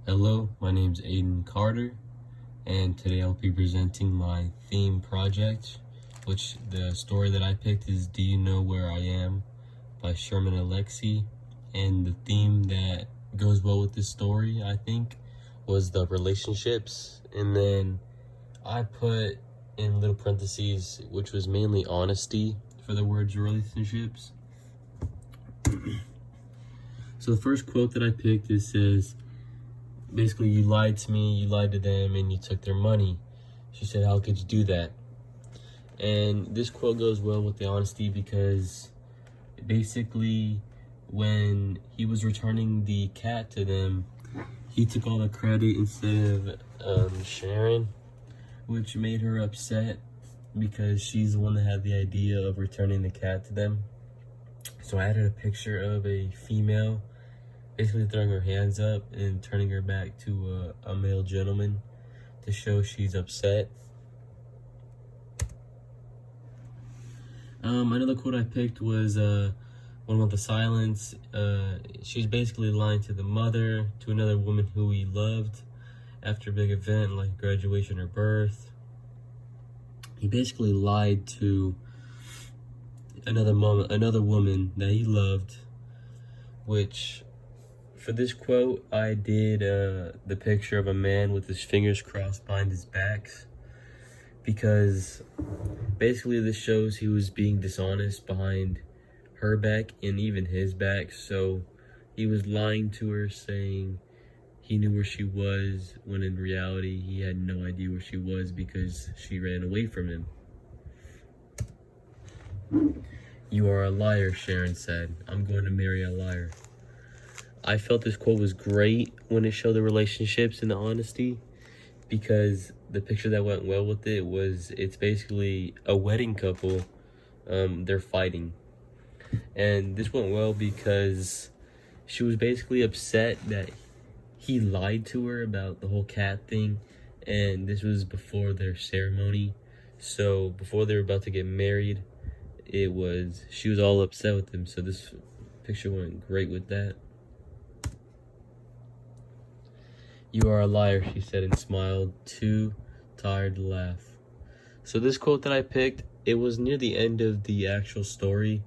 Hello, my name's Aiden Carter, and today I'll be presenting my theme project, which the story that I picked is Do You Know Where I Am by Sherman Alexie, and the theme that goes well with this story, I think, was the relationships, and then I put in little parentheses, which was mainly honesty for the words relationships. So the first quote that I picked, it says, basically, you lied to me, you lied to them, and you took their money. She said, how could you do that? And this quote goes well with the honesty because basically when he was returning the cat to them, he took all the credit instead of Sharon, which made her upset because she's the one that had the idea of returning the cat to them. So I added a picture of a female basically throwing her hands up and turning her back to a male gentleman to show she's upset. Another quote I picked was one about the silence. She's basically lying to the mother, to another woman who he loved after a big event like graduation or birth. He basically lied to another woman that he loved, which for this quote, I did the picture of a man with his fingers crossed behind his back, because basically this shows he was being dishonest behind her back and even his back. So he was lying to her, saying he knew where she was, when in reality he had no idea where she was because she ran away from him. You are a liar, Sharon said. I'm going to marry a liar. I felt this quote was great when it showed the relationships and the honesty, because the picture that went well with it was, it's basically a wedding couple. They're fighting. And this went well because she was basically upset that he lied to her about the whole cat thing. And this was before their ceremony. So before they were about to get married, she was all upset with him. So this picture went great with that. You are a liar, she said and smiled, too tired to laugh. So this quote that I picked, it was near the end of the actual story.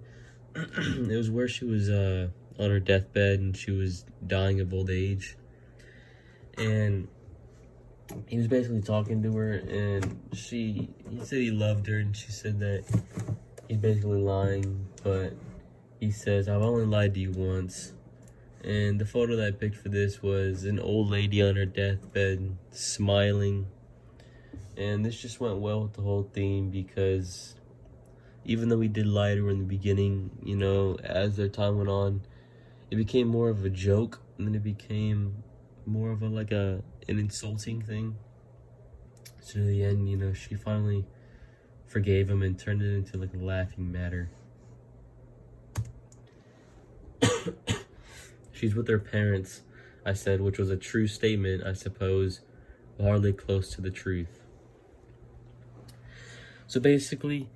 It was where she was on her deathbed and she was dying of old age. And he was basically talking to her, and he said he loved her, and she said that he's basically lying, but he says, I've only lied to you once. And the photo that I picked for this was an old lady on her deathbed smiling. And this just went well with the whole theme, because even though we did lie to her in the beginning, as their time went on, it became more of a joke, and then it became more of an insulting thing. So in the end, she finally forgave him and turned it into a laughing matter. She's with her parents, I said, which was a true statement, I suppose, but hardly close to the truth. So basically,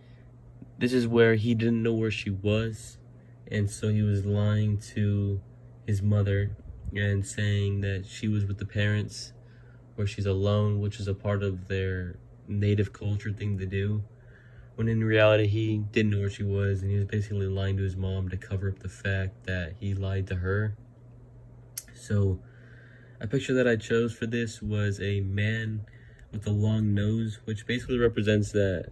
this is where he didn't know where she was, and so he was lying to his mother and saying that she was with the parents, where she's alone, which is a part of their native culture thing to do, when in reality he didn't know where she was, and he was basically lying to his mom to cover up the fact that he lied to her. So a picture that I chose for this was a man with a long nose, which basically represents that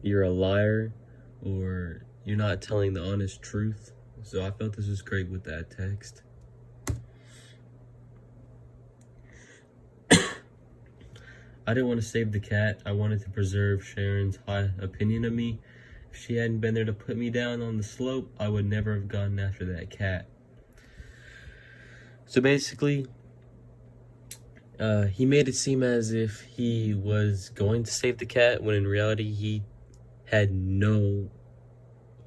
you're a liar or you're not telling the honest truth. So I felt this was great with that text. I didn't want to save the cat. I wanted to preserve Sharon's high opinion of me. If she hadn't been there to put me down on the slope, I would never have gone after that cat. So basically, he made it seem as if he was going to save the cat, when in reality he had no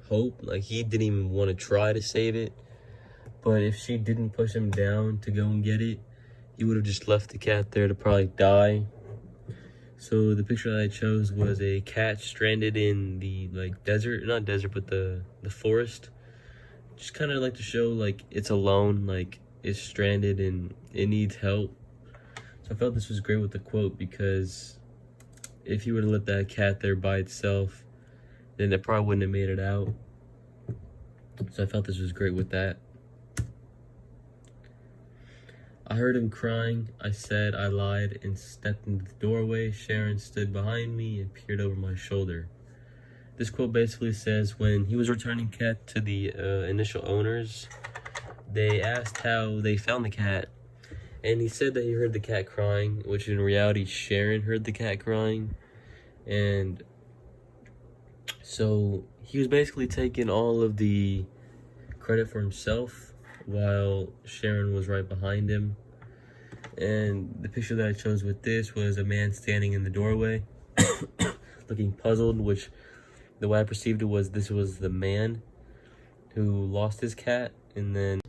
hope. He didn't even want to try to save it. But if she didn't push him down to go and get it, he would have just left the cat there to probably die. So the picture that I chose was a cat stranded in the desert, not desert, but the forest. Just kind of to show it's alone, it's stranded and it needs help. So I felt this was great with the quote, because if he would have let that cat there by itself, then it probably wouldn't have made it out. So I felt this was great with that. I heard him crying. I said I lied and stepped into the doorway. Sharon stood behind me and peered over my shoulder. This quote basically says when he was returning cat to the initial owners, they asked how they found the cat, and he said that he heard the cat crying, which in reality Sharon heard the cat crying. And so he was basically taking all of the credit for himself while Sharon was right behind him. And the picture that I chose with this was a man standing in the doorway looking puzzled, which the way I perceived it was this was the man who lost his cat, and then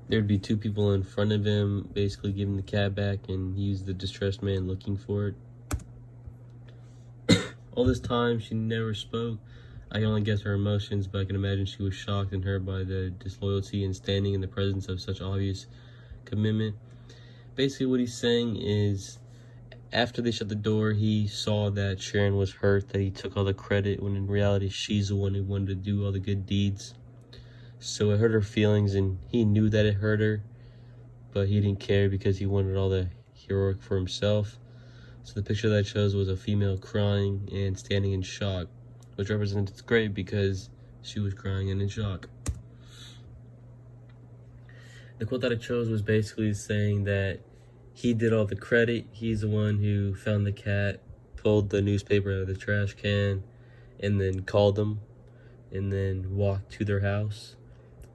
there'd be two people in front of him basically giving the cat back, and he's the distressed man looking for it. All this time she never spoke. I can only guess her emotions, but I can imagine she was shocked and hurt by the disloyalty and standing in the presence of such obvious commitment. Basically what he's saying is, after they shut the door, he saw that Sharon was hurt, that he took all the credit, when in reality she's the one who wanted to do all the good deeds. So it hurt her feelings, and he knew that it hurt her, but he didn't care because he wanted all the heroic for himself. So the picture that I chose was a female crying and standing in shock, which represents great because she was crying and in shock. The quote that I chose was basically saying that he did all the credit. He's the one who found the cat, pulled the newspaper out of the trash can, and then called them, and then walked to their house.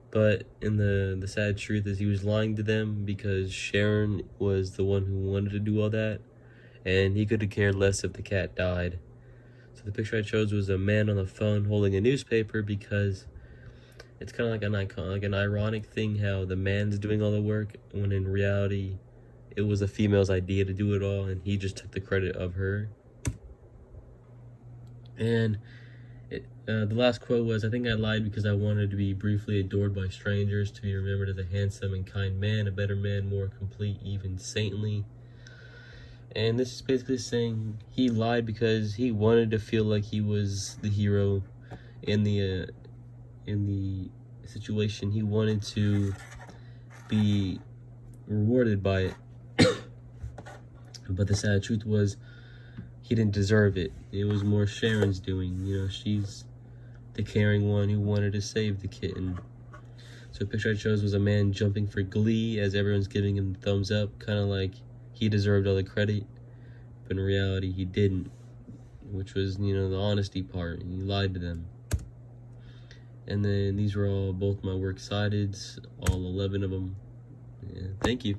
But in the sad truth is he was lying to them, because Sharon was the one who wanted to do all that, and he could have cared less if the cat died. So the picture I chose was a man on the phone holding a newspaper, because it's kind of like an ironic thing how the man's doing all the work when in reality it was the female's idea to do it all, and he just took the credit of her. And the last quote was, I think I lied because I wanted to be briefly adored by strangers, to be remembered as a handsome and kind man, a better man, more complete, even saintly. And this is basically saying he lied because he wanted to feel like he was the hero in the situation. He wanted to be rewarded by it. But the sad truth was he didn't deserve it. It was more Sharon's doing. You know, she's the caring one who wanted to save the kitten. So the picture I chose was a man jumping for glee as everyone's giving him the thumbs up, kind of like he deserved all the credit, but in reality he didn't, which was, you know, the honesty part. He lied to them. And then these were all both my works cited, all 11 of them. Yeah, thank you.